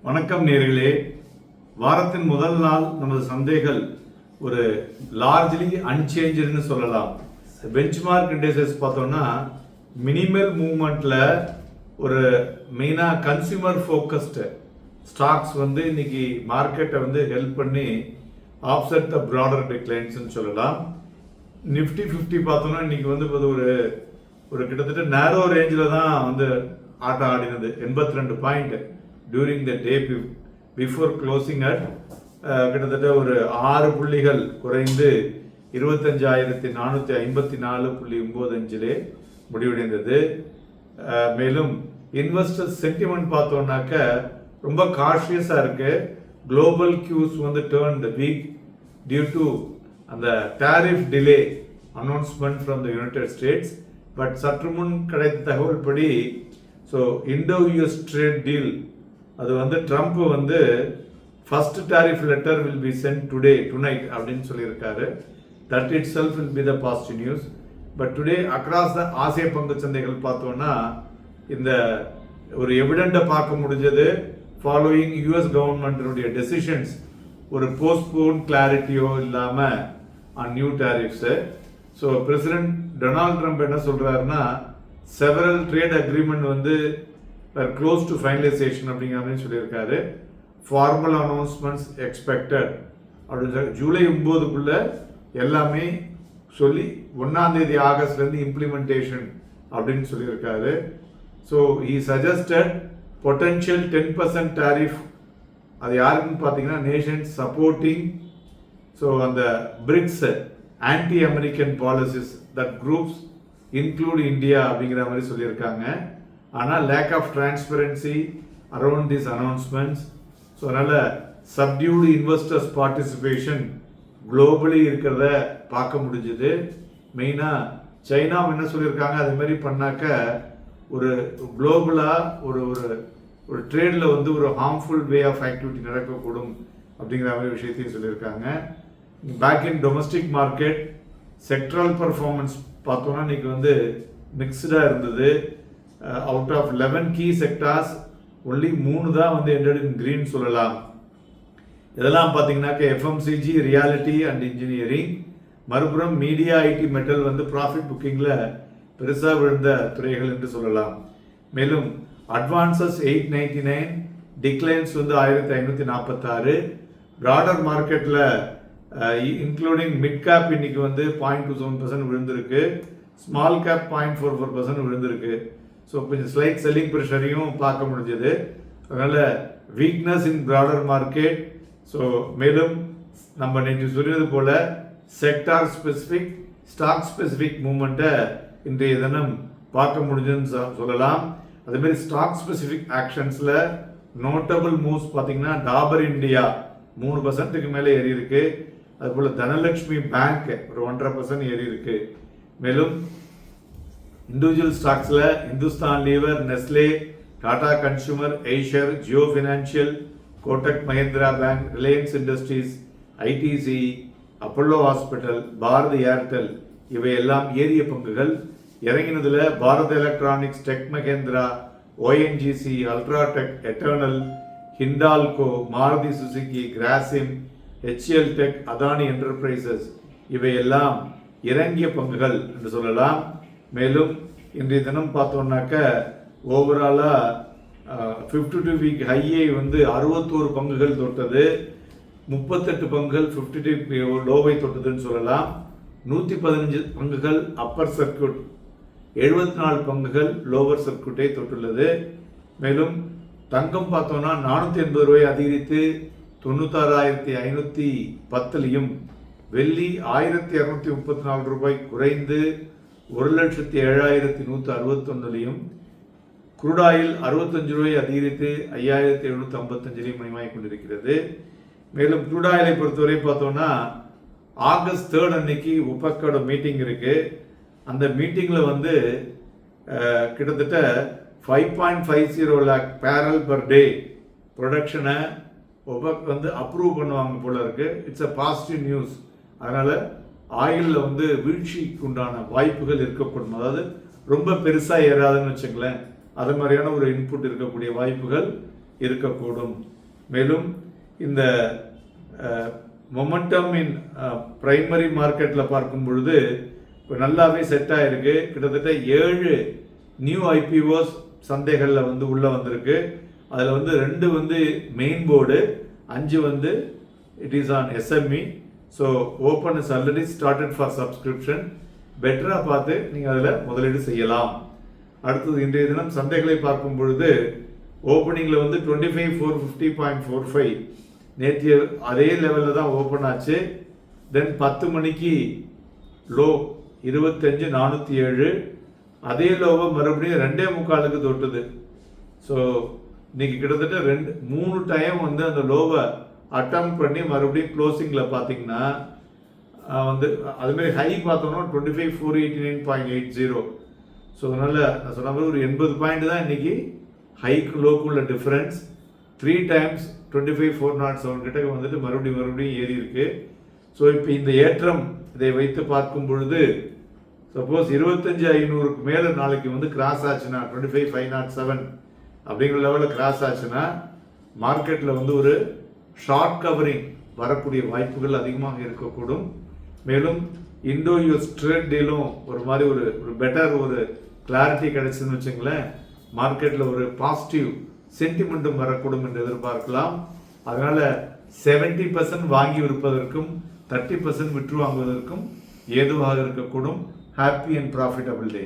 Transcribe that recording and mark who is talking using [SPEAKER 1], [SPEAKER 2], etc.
[SPEAKER 1] வணக்கம் நேர்களே. வாரத்தின் முதல் நாள் நமது சந்தைகள் ஒரு லார்ஜ்லி அன்சேஞ்சுன்னு சொல்லலாம். பெஞ்ச்மார்க் இண்டெக்ஸஸ் பார்த்தோம்னா மினிமல் மூவ்மெண்ட்ல ஒரு மெயினாக கன்சியூமர் ஃபோக்கஸ்டு ஸ்டாக்ஸ் இன்னைக்கு மார்க்கெட்டை ஹெல்ப் பண்ணி ஆப்செட் த ப்ராடர் டிக்ளைன்ஸ்னு சொல்லலாம். நிஃப்டி 50 பார்த்தோம்னா இன்னைக்கு ஒரு கிட்டத்தட்ட நேரோ ரேஞ்சில் தான் ஆட்டம் ஆடினது. 82 point during the day before closing at கிட்டத்தட்ட ஒரு 6 புள்ளிகள் குறைந்து 25,454.95 முடிவடைந்தது. மேலும் இன்வெஸ்டர் சென்டிமெண்ட் பார்த்தோம்னாக்க ரொம்ப காஷியஸாக இருக்கு. Global cues turned weak due to அந்த tariff delay announcement from the United States. But சற்று முன் கிடைத்த தகவல் படி இண்டோ யூஎஸ் ட்ரேட் டீல் அது Trump first tariff letter will be sent tonight அப்படின்னு சொல்லியிருக்காரு. That itself will be the positive news. But today across the ஆசிய பங்கு சந்தைகள் பார்த்தோம்னா இந்த ஒரு எவிடெண்ட்டை பார்க்க முடிஞ்சது. ஃபாலோயிங் யூஎஸ் கவர்மெண்ட்டினுடைய டெசிஷன்ஸ் ஒரு போஸ்ட்போன் கிளாரிட்டியோ இல்லாமல் on new டாரிஃப்ஸு. So president Donald Trump என்ன சொல்கிறாருன்னா several trade agreement close to finalisation அப்படிங்கிற மாதிரி சொல்லியிருக்காரு. ஃபார்மல் அனௌன்ஸ்மெண்ட்ஸ் எக்ஸ்பெக்டட் அப்படின்னு ஜூலை 9க்குள்ள எல்லாமே சொல்லி 1 ஆகஸ்ட்லேருந்து இம்ப்ளிமெண்டேஷன் அப்படின்னு சொல்லியிருக்காரு. So he suggested potential 10% tariff. அது யாருக்குன்னு பார்த்தீங்கன்னா நேஷன்ஸ் சப்போர்ட்டிங் அந்த BRICS anti American policies that groups include India அப்படிங்கிற மாதிரி சொல்லியிருக்காங்க. ஆனால் lack of transparency around this announcements. So அதனால் சப்டியூடு இன்வெஸ்டர்ஸ் பார்ட்டிசிபேஷன் குளோபலி இருக்கிறத பார்க்க முடிஞ்சுது. மெயினாக சைனா என்ன சொல்லியிருக்காங்க, அதே மாதிரி பண்ணாக்க ஒரு குளோபலாக ஒரு ஒரு ட்ரேடில் ஒரு ஹார்ம்ஃபுல் வே ஆஃப் ஆக்டிவிட்டி நடக்கக்கூடும் அப்படிங்கிற மாதிரி விஷயத்தையும் சொல்லியிருக்காங்க. Back in domestic market sectoral performance பார்த்தோன்னா இன்னைக்கு மிக்ஸ்டாக இருந்தது. Out of 11 key sectors only 3 தான் எண்டட் இன் கிரீன் சொல்லலாம். இதெல்லாம் பார்த்தீங்கன்னாக்க எஃப்எம்சிஜி, ரியாலிட்டி அண்ட் இன்ஜினியரிங். மறுபுறம் மீடியா, ஐடி, மெட்டல் ப்ராஃபிட் புக்கிங்கில் பெருசாக விழுந்த துறைகள் என்று சொல்லலாம். மேலும் அட்வான்சஸ் 899, டிக்ளைன்ஸ் 1546. ப்ராடர் மார்க்கெட்டில் இன்க்ளூடிங் மிட் கேப் இன்னைக்கு 0.27% விழுந்திருக்கு. ஸ்மால் கேப் 0.44% விழுந்திருக்கு. ஸோ கொஞ்சம் ஸ்லைட் செல்லிங் ப்ரெஷரையும் பார்க்க முடிஞ்சது. அதனால் வீக்னஸ் இன் ப்ராடர் மார்க்கெட். ஸோ மேலும் நம்ம நேற்று சொல்லியது போல் செக்டார் ஸ்பெசிஃபிக், ஸ்டாக் ஸ்பெசிஃபிக் மூவ்மெண்ட்டை இன்றைய தினம் பார்க்க முடிஞ்சுன்னு சொல்லலாம். அதேமாதிரி ஸ்டாக் ஸ்பெசிஃபிக் ஆக்ஷன்ஸில் நோட்டபிள் மூவ்ஸ் பார்த்தீங்கன்னா டாபர் இந்தியா 3% மேலே ஏறி இருக்கு. அதுபோல் தனலட்சுமி பேங்க் ஒரு 1.5% ஏறி இருக்கு. மேலும் இண்டிவிஜுவல் ஸ்டாக்ஸில் Hindustan Lever, Nestle, Tata consumer, Eicher, Jio financial, Kotak Mahindra bank, Reliance industries, ITC, Apollo hospital, Bharti Airtel இவையெல்லாம் ஏறிய பங்குகள். இறங்கினதில் Bharat electronics, tech Mahindra, ONGC, UltraTech, Eternal, Hindalco, Maruti Suzuki, Grasim, HCL tech, Adani enterprises இவையெல்லாம் இறங்கிய பங்குகள் என்று சொல்லலாம். மேலும் இன்றைய தினம் பார்த்தோம்னாக்க ஓவராலாக 52 வீக் ஹையை 61 பங்குகள் தொட்டது. 38 பங்குகள் 52 லோவை தொட்டதுன்னு சொல்லலாம். 115 பங்குகள் அப்பர் சர்க்கியூட், 74 பங்குகள் லோவர் சர்க்கியூட்டை தொட்டுள்ளது. மேலும் தங்கம் பார்த்தோம்னா 480 ரூபாய் அதிகரித்து 96,510லையும், வெள்ளி 1,234 ரூபாய் குறைந்து 1,07,161லையும், குரூடாயில் 65 ரூபாய் அதிகரித்து 5,755லையும் மயமாகிக் கொண்டிருக்கிறது. மேலும் குரூடாயிலை பொறுத்தவரை பார்த்தோம்னா ஆகஸ்ட் 3 அன்னைக்கு ஒபெக்கோட மீட்டிங் இருக்கு. அந்த மீட்டிங்கில் கிட்டத்தட்ட 5.50 லேக் பேரல் பர் டே ப்ரொடக்ஷனை ஒபெக் அப்ரூவ் பண்ணுவாங்க போல இருக்கு. It's a positive news. அதனால ஆயிலில் வீழ்ச்சிக்கு உண்டான வாய்ப்புகள் இருக்கக்கூடும். அதாவது ரொம்ப பெருசாக ஏறாதுன்னு வச்சுங்களேன், அது மாதிரியான ஒரு இன்புட் இருக்கக்கூடிய வாய்ப்புகள் இருக்கக்கூடும். மேலும் இந்த மொமெண்டம் இன் பிரைமரி மார்க்கெட்டில் பார்க்கும் பொழுது இப்போ நல்லாவே செட் ஆகிருக்கு. கிட்டத்தட்ட 7 நியூ ஐபிஓஸ் சந்தைகளில் வந்து உள்ளே வந்திருக்கு. அதில் வந்து 2 வந்து மெயின் போர்டு, 5 வந்து it is on SME. So open is already started for subscription. பெட்டராக பார்த்து நீங்கள் அதில் முதலீடு செய்யலாம். அடுத்தது இன்றைய தினம் சந்தைகளை பார்க்கும் பொழுது ஓப்பனிங்கில் வந்து 25,450.45 நேற்று அதே லெவலில் தான் ஓப்பன் ஆச்சு. தென் 10 மணிக்கு லோ 25,407, அதே லோவை மறுபடியும் 2.25 தொட்டுது. ஸோ இன்னைக்கு கிட்டத்தட்ட 3 டைம் வந்து அந்த லோவை அட்டம் பண்ணி மறுபடியும் க்ளோசிங்கில் பார்த்தீங்கன்னா வந்து அதுமாரி ஹை பார்த்தோம்னா 25,489.80. ஸோ அதனால் நான் சொன்ன மாதிரி ஒரு 80 பாயிண்ட் தான் இன்னைக்கு ஹைக்கு லோக்குள்ள டிஃப்ரென்ஸ். 3 டைம்ஸ் 25,407 கிட்ட வந்துட்டு மறுபடியும் ஏறி இருக்கு. ஸோ இப்போ இந்த ஏற்றம் இதை வைத்து பார்க்கும் பொழுது சப்போஸ் 25,500க்கு மேலே நாளைக்கு வந்து கிராஸ் ஆச்சுன்னா 25,507 அப்படிங்கிற லெவலில் கிராஸ் ஆச்சுன்னா மார்க்கெட்டில் வந்து ஒரு ஷார்ட் கவரிங் வரக்கூடிய வாய்ப்புகள் அதிகமாக இருக்கக்கூடும். மேலும் இண்டோ யூஎஸ் ட்ரேட் டீலும் ஒரு மாதிரி ஒரு பெட்டர் ஒரு கிளாரிட்டி கிடைச்சுன்னு வச்சுங்களேன், மார்க்கெட்டில் ஒரு பாசிட்டிவ் சென்டிமெண்ட்டும் வரக்கூடும் என்று எதிர்பார்க்கலாம். அதனால 70% வாங்கி விற்பதற்கும் 30% விற்று வாங்குவதற்கும் ஏதுவாக இருக்கக்கூடும். Happy and profitable day.